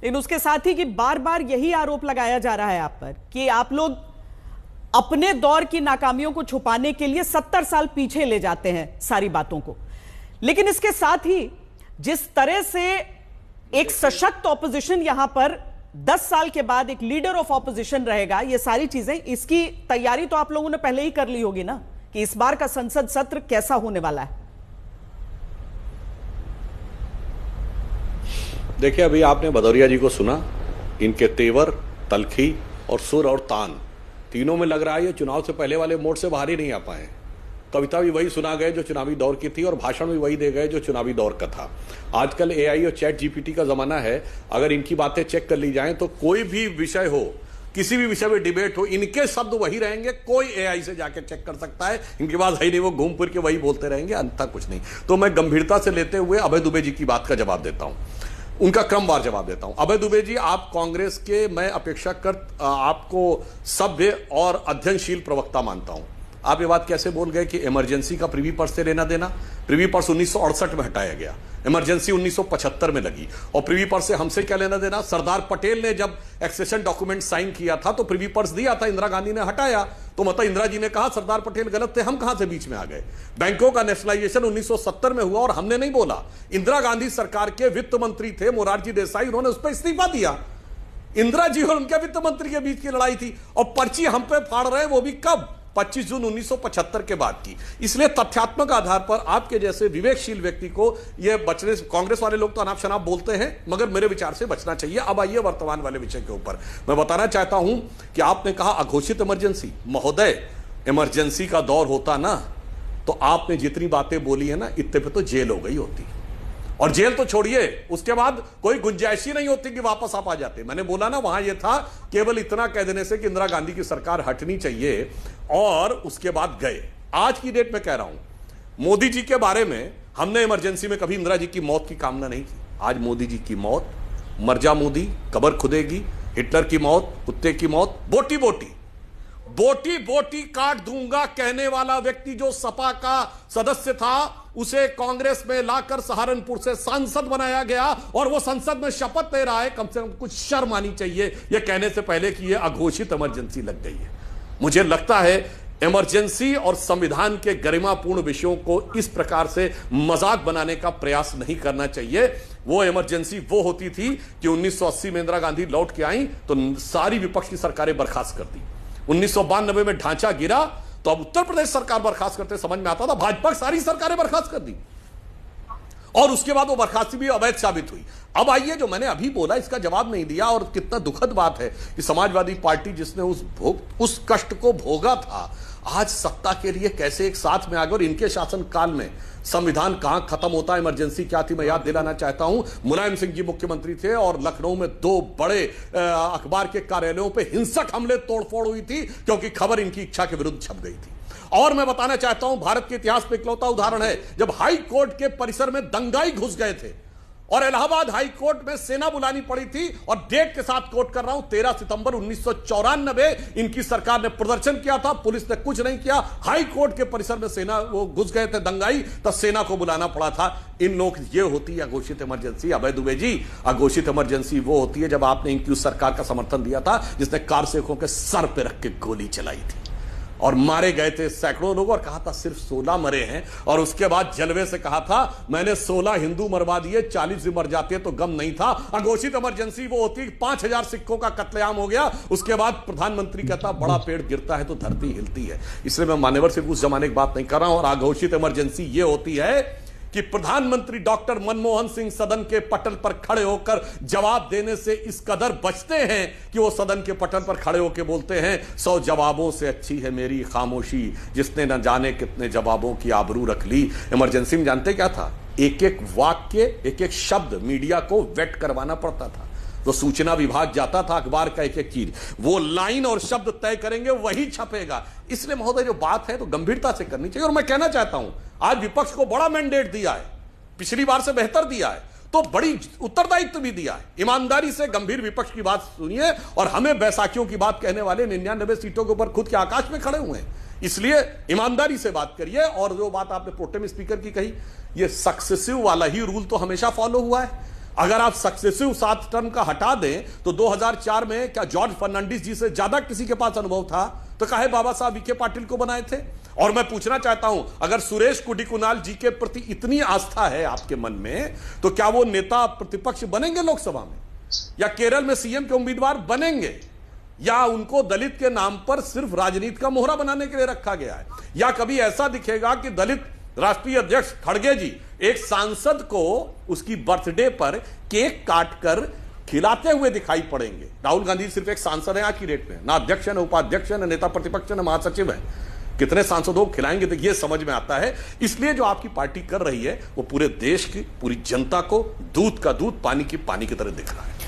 लेकिन उसके साथ ही कि बार बार यही आरोप लगाया जा रहा है आप पर कि आप लोग अपने दौर की नाकामियों को छुपाने के लिए 70 साल पीछे ले जाते हैं सारी बातों को। लेकिन इसके साथ ही जिस तरह से एक सशक्त ऑपोजिशन यहां पर 10 साल के बाद एक लीडर ऑफ ऑपोजिशन रहेगा, ये सारी चीजें, इसकी तैयारी तो आप लोगों ने पहले ही कर ली होगी ना कि इस बार का संसद सत्र कैसा होने वाला है। देखिए, अभी आपने भदौरिया जी को सुना, इनके तेवर, तलखी और सुर और तान तीनों में लग रहा है ये चुनाव से पहले वाले मोड से बाहर ही नहीं आ पाए। कविता भी वही सुना गए जो चुनावी दौर की थी और भाषण भी वही दे गए जो चुनावी दौर का था। आजकल एआई और चैट जीपीटी का जमाना है। अगर इनकी बातें चेक कर ली जाएं तो कोई भी विषय हो, किसी भी विषय में डिबेट हो, इनके शब्द वही रहेंगे। कोई एआई से जाके चेक कर सकता है, इनके पास है ही नहीं, वो घूम फिर के वही बोलते रहेंगे, अंततः कुछ नहीं। तो मैं गंभीरता से लेते हुए अभय दुबे जी की बात का जवाब देता हूं, उनका क्रमवार जवाब देता हूं। अभय दुबे जी, आप कांग्रेस के, मैं अपेक्षाकृत आपको सभ्य और अध्ययनशील प्रवक्ता मानता हूं। आप ये बात कैसे बोल गए कि इमरजेंसी का प्रीवी पर्स से लेना देना? प्रीवी पर्स 1968 में हटाया गया, इमरजेंसी 1975 में लगी, और प्रीवी पर्स से हमसे क्या लेना देना? सरदार पटेल ने जब एक्सेशन डॉक्यूमेंट साइन किया था तो प्रीवी पर्स दिया था, इंदिरा गांधी ने हटाया। तो मतलब इंदिरा जी ने कहा सरदार पटेल गलत थे, हम कहां से बीच में आ गए? बैंकों का नेशनलाइजेशन 1970 में हुआ और हमने नहीं बोला। इंदिरा गांधी सरकार के वित्त मंत्री थे मोरारजी देसाई, उन्होंने उस पर इस्तीफा दिया। इंदिरा जी और उनके वित्त मंत्री के बीच की लड़ाई थी, और पर्ची हम पे फाड़ रहे, वो भी कब? 25 जून 1975 के बाद की। इसलिए तथ्यात्मक आधार पर आपके जैसे विवेकशील व्यक्ति को ये बचने, कांग्रेस वाले लोग तो अनाप शनाप बोलते हैं, मगर मेरे विचार से बचना चाहिए। अब आइए वर्तमान वाले विषय के ऊपर। मैं बताना चाहता हूं कि आपने कहा अघोषित इमरजेंसी। महोदय, इमरजेंसी का दौर होता ना तो आपने जितनी बातें बोली है ना, इतने पे तो जेल हो गई होती। और जेल तो छोड़िए, उसके बाद कोई गुंजाइश ही नहीं होती कि वापस आप आ जाते। मैंने बोला ना, वहां यह था केवल इतना कह देने से कि इंदिरा गांधी की सरकार हटनी चाहिए, और उसके बाद गए। आज की डेट में कह रहा हूं, मोदी जी के बारे में हमने इमरजेंसी में कभी इंदिरा जी की मौत की कामना नहीं की। आज मोदी जी की मौत, मर जा मोदी, कब्र खुदेगी, हिटलर की मौत, कुत्ते की मौत, बोटी बोटी बोटी बोटी काट दूंगा कहने वाला व्यक्ति जो सपा का सदस्य था, उसे कांग्रेस में लाकर सहारनपुर से सांसद बनाया गया, और वो संसद में शपथ ले रहा है। कम से कम कुछ शर्म आनी चाहिए यह कहने से पहले कि यह अघोषित इमरजेंसी लग गई है। मुझे लगता है इमरजेंसी और संविधान के गरिमापूर्ण विषयों को इस प्रकार से मजाक बनाने का प्रयास नहीं करना चाहिए। वो इमरजेंसी वो होती थी कि 1980 में इंदिरा गांधी लौट के आई तो सारी विपक्ष की सरकारें बर्खास्त कर दी। 1992 में ढांचा गिरा तो अब उत्तर प्रदेश सरकार बर्खास्त करते समझ में आता था, भाजपा सारी सरकारें बर्खास्त कर दी, और उसके बाद वो बर्खास्ती भी अवैध साबित हुई। अब आइए, जो मैंने अभी बोला इसका जवाब नहीं दिया, और कितना दुखद बात है कि समाजवादी पार्टी जिसने उस कष्ट को भोगा था, आज सत्ता के लिए कैसे एक साथ में आ गए। और इनके शासनकाल में संविधान कहां खत्म होता, इमरजेंसी क्या थी, मैं याद दिलाना चाहता हूं। मुलायम सिंह जी मुख्यमंत्री थे और लखनऊ में 2 बड़े अखबार के कार्यालयों पे हिंसक हमले, तोड़फोड़ हुई थी, क्योंकि खबर इनकी इच्छा के विरुद्ध छप गई थी। और मैं बताना चाहता हूं, भारत के इतिहास में इकलौता उदाहरण है जब हाई कोर्ट के परिसर में दंगाई घुस गए थे और इलाहाबाद हाई कोर्ट में सेना बुलानी पड़ी थी, और डेट के साथ कोट कर रहा हूं, 13 सितंबर 1994 इनकी सरकार ने प्रदर्शन किया था, पुलिस ने कुछ नहीं किया। हाई कोर्ट के परिसर में सेना वो घुस गए थे दंगाई, तो सेना को बुलाना पड़ा था। इन लोग, ये होती है अघोषित इमरजेंसी। अभय दुबे जी, अघोषित इमरजेंसी वो होती है जब आपने इनकी उस सरकार का समर्थन दिया था जिसने कार सेवकों के सर पर रख के गोली चलाई थी और मारे गए थे सैकड़ों लोग, और कहा था सिर्फ 16 मरे हैं, और उसके बाद जलवे से कहा था मैंने 16 हिंदू मरवा दिए, 40 भी मर जाते तो गम नहीं था। अघोषित इमरजेंसी वो होती, 5000 सिखों का कत्लेआम हो गया, उसके बाद प्रधानमंत्री कहता बड़ा पेड़ गिरता है तो धरती हिलती है। इसलिए मैं मान्यवर सिर्फ उस जमाने की बात नहीं कर रहा हूं। और अघोषित इमरजेंसी ये होती है कि प्रधानमंत्री डॉक्टर मनमोहन सिंह सदन के पटल पर खड़े होकर जवाब देने से इस कदर बचते हैं कि वो सदन के पटल पर खड़े होकर बोलते हैं 100 जवाबों से अच्छी है मेरी खामोशी, जिसने न जाने कितने जवाबों की आबरू रख ली। इमरजेंसी में जानते क्या था? एक एक वाक्य, एक एक शब्द मीडिया को वेट करवाना पड़ता था। तो सूचना विभाग जाता था, अखबार का एक एक चीज, वो लाइन और शब्द तय करेंगे, वही छपेगा। इसलिए महोदय, जो बात है तो गंभीरता से करनी चाहिए। और मैं कहना चाहता हूं, आज विपक्ष को बड़ा मैंडेट दिया है, पिछली बार से बेहतर दिया है, तो बड़ी उत्तरदायित्व भी दिया है। ईमानदारी से गंभीर विपक्ष की बात सुनिए, और हमें बैसाखियों की बात कहने वाले 99 सीटों के ऊपर खुद के आकाश में खड़े हुए हैं, इसलिए ईमानदारी से बात करिए। और जो बात आपने प्रोटेम स्पीकर की कही, ये सक्सेसिव वाला ही रूल तो हमेशा फॉलो हुआ है। अगर आप सक्सेसिव 7 टर्म का हटा दें तो 2004 में क्या जॉर्ज फर्नांडिस जी से ज्यादा किसी के पास अनुभव था? तो काहे बाबा साहब विखे पाटिल को बनाए थे? और मैं पूछना चाहता हूं, अगर सुरेश कुडिकुनाल जी के प्रति इतनी आस्था है आपके मन में, तो क्या वो नेता प्रतिपक्ष बनेंगे लोकसभा में, या केरल में सीएम के उम्मीदवार बनेंगे, या उनको दलित के नाम पर सिर्फ राजनीति का मोहरा बनाने के लिए रखा गया है? या कभी ऐसा दिखेगा कि दलित राष्ट्रीय अध्यक्ष खड़गे जी एक सांसद को उसकी बर्थडे पर केक काटकर खिलाते हुए दिखाई पड़ेंगे? राहुल गांधी सिर्फ एक सांसद है आज की डेट में, ना अध्यक्ष है, ना उपाध्यक्ष है, ना नेता प्रतिपक्ष है, ना महासचिव है। कितने सांसदों को खिलाएंगे? तो ये समझ में आता है। इसलिए जो आपकी पार्टी कर रही है वो पूरे देश की, पूरी जनता को दूध का दूध, पानी की पानी की तरह दिख रहा है।